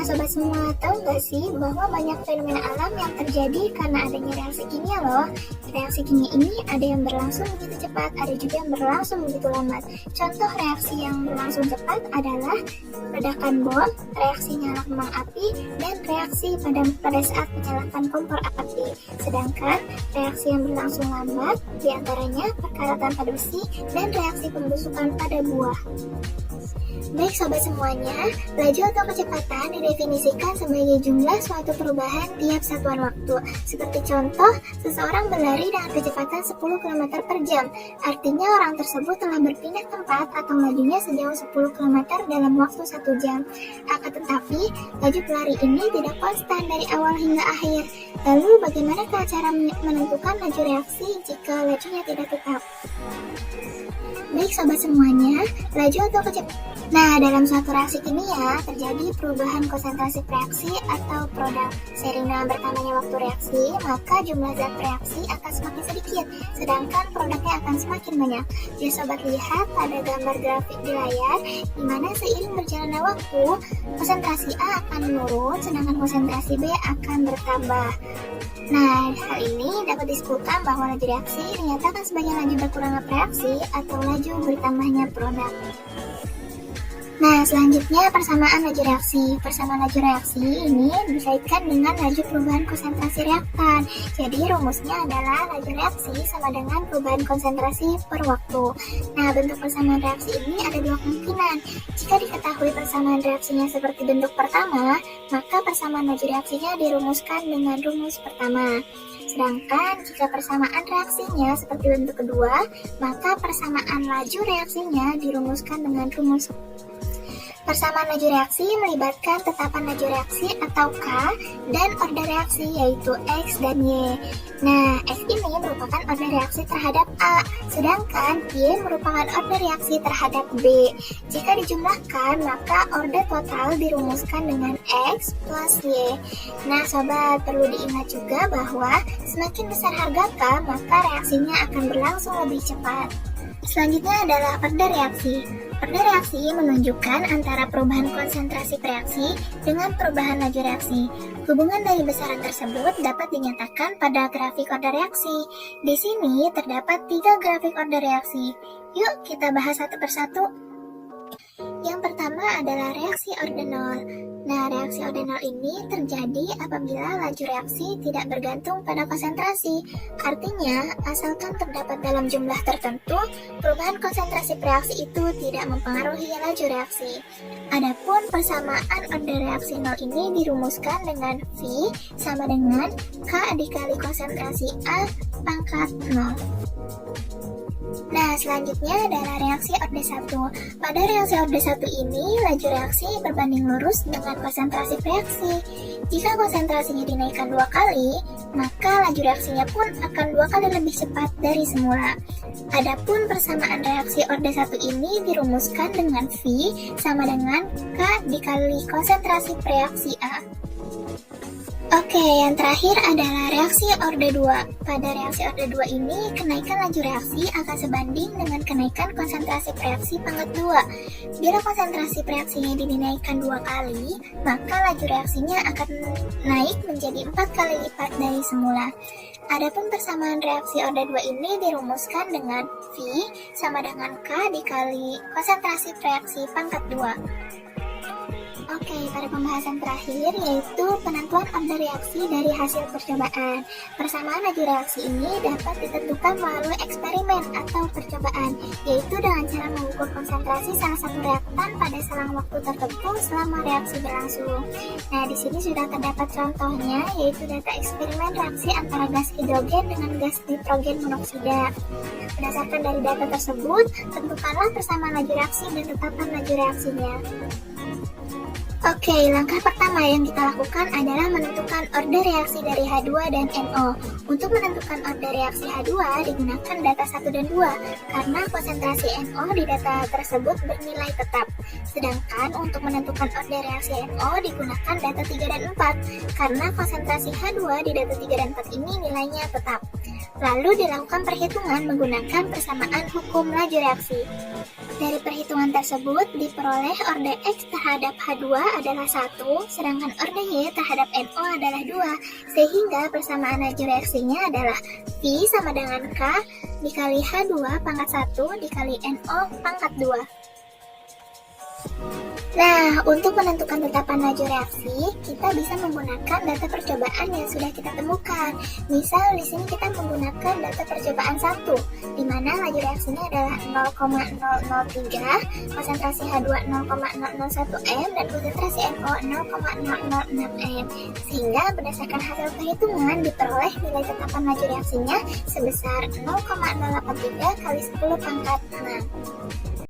sobat semua, tahu nggak sih bahwa banyak fenomena alam yang terjadi karena adanya reaksi kimia loh. Reaksi kimia ini ada yang berlangsung begitu cepat, ada juga yang berlangsung begitu lambat. Contoh reaksi yang berlangsung cepat adalah ledakan bom, reaksi nyala kembang api, dan reaksi pada saat menyalakan kompor api. Sedangkan reaksi yang berlangsung lambat diantaranya perkaratan pada besi dan reaksi pembusukan pada buah. Baik sobat semuanya, laju atau kecepatan didefinisikan sebagai jumlah suatu perubahan tiap satuan waktu. Seperti contoh, seseorang berlari dengan kecepatan 10 km per jam. Artinya orang tersebut telah berpindah tempat atau lajunya sejauh 10 km dalam waktu 1 jam. Akan tetapi, laju pelari ini tidak konstan dari awal hingga akhir. Lalu bagaimana cara menentukan laju reaksi jika lajunya tidak tetap? Baik sobat semuanya, laju atau kecepatan. Nah, dalam suatu reaksi kimia terjadi perubahan konsentrasi reaksi atau produk. Seiring dengan bertambahnya waktu reaksi, maka jumlah zat reaksi akan semakin sedikit, sedangkan produknya akan semakin banyak. Jadi sobat lihat pada gambar grafik di layar, di mana seiring berjalannya waktu, konsentrasi A akan menurun, sedangkan konsentrasi B akan bertambah. Nah, hal ini dapat disebutkan bahwa laju reaksi dinyatakan sebagai laju berkurangnya reaksi atau laju bertambahnya produk. Nah, selanjutnya persamaan laju reaksi. Persamaan laju reaksi ini dikaitkan dengan laju perubahan konsentrasi reaktan. Jadi rumusnya adalah laju reaksi sama dengan perubahan konsentrasi per waktu. Nah, bentuk persamaan reaksi ini ada dua kemungkinan. Jika diketahui persamaan reaksinya seperti bentuk pertama, maka persamaan laju reaksinya dirumuskan dengan rumus pertama. Sedangkan jika persamaan reaksinya seperti bentuk kedua, maka persamaan laju reaksinya dirumuskan dengan rumus. Persamaan laju reaksi melibatkan tetapan laju reaksi atau K dan order reaksi yaitu X dan Y. Nah, X ini merupakan order reaksi terhadap A, sedangkan Y merupakan order reaksi terhadap B. Jika dijumlahkan, maka order total dirumuskan dengan X plus Y. Nah, sobat, perlu diingat juga bahwa semakin besar harga K, maka reaksinya akan berlangsung lebih cepat. Selanjutnya adalah order reaksi. Order reaksi menunjukkan antara perubahan konsentrasi reaksi dengan perubahan laju reaksi. Hubungan dari besaran tersebut dapat dinyatakan pada grafik order reaksi. Di sini terdapat 3 grafik order reaksi. Yuk kita bahas satu persatu. Yang pertama adalah reaksi ordinal. Nah, reaksi ordinal ini terjadi apabila laju reaksi tidak bergantung pada konsentrasi. Artinya, asalkan terdapat dalam jumlah tertentu, perubahan konsentrasi reaksi itu tidak mempengaruhi laju reaksi. Adapun persamaan order reaksi nol ini dirumuskan dengan V sama dengan K dikali konsentrasi A pangkat 0. Nah, selanjutnya adalah reaksi orde 1. Pada reaksi orde 1 ini, laju reaksi berbanding lurus dengan konsentrasi reaksi. Jika konsentrasinya dinaikkan 2 kali, maka laju reaksinya pun akan 2 kali lebih cepat dari semula. Adapun persamaan reaksi orde 1 ini dirumuskan dengan V sama dengan K dikali konsentrasi reaksi A. Oke, yang terakhir adalah reaksi orde 2. Pada reaksi orde 2 ini, kenaikan laju reaksi akan sebanding dengan kenaikan konsentrasi reaksi pangkat 2. Bila konsentrasi reaksinya dinaikkan 2 kali, maka laju reaksinya akan naik menjadi 4 kali lipat dari semula. Adapun persamaan reaksi orde 2 ini dirumuskan dengan V sama dengan K dikali konsentrasi reaksi pangkat 2. Oke, pada pembahasan terakhir yaitu penentuan order reaksi dari hasil percobaan. Persamaan laju reaksi ini dapat ditentukan melalui eksperimen atau percobaan, yaitu dengan cara mengukur konsentrasi salah satu reaktan pada selang waktu tertentu selama reaksi berlangsung. Nah, di sini sudah terdapat contohnya, yaitu data eksperimen reaksi antara gas hidrogen dengan gas nitrogen monoksida. Berdasarkan dari data tersebut, tentukanlah persamaan laju reaksi dan tetapkan laju reaksinya. Oke, langkah pertama yang kita lakukan adalah menentukan order reaksi dari H2 dan NO. Untuk menentukan order reaksi H2 digunakan data 1 dan 2, karena konsentrasi NO di data tersebut bernilai tetap. Sedangkan untuk menentukan order reaksi NO digunakan data 3 dan 4, karena konsentrasi H2 di data 3 dan 4 ini nilainya tetap. Lalu dilakukan perhitungan menggunakan persamaan hukum laju reaksi. Dari perhitungan tersebut diperoleh orde X terhadap H2 adalah 1, sedangkan orde Y terhadap NO adalah 2, sehingga persamaan laju reaksinya adalah V sama dengan K dikali H2 pangkat 1 dikali NO pangkat 2. Nah, untuk menentukan tetapan laju reaksi, kita bisa menggunakan data percobaan yang sudah kita temukan. Misal di sini kita menggunakan data percobaan 1, di mana laju reaksinya adalah 0,003, konsentrasi H2 0,001 m, dan konsentrasi NO 0,006 m. Sehingga berdasarkan hasil perhitungan diperoleh nilai tetapan laju reaksinya sebesar 0,083 kali 10 pangkat 6.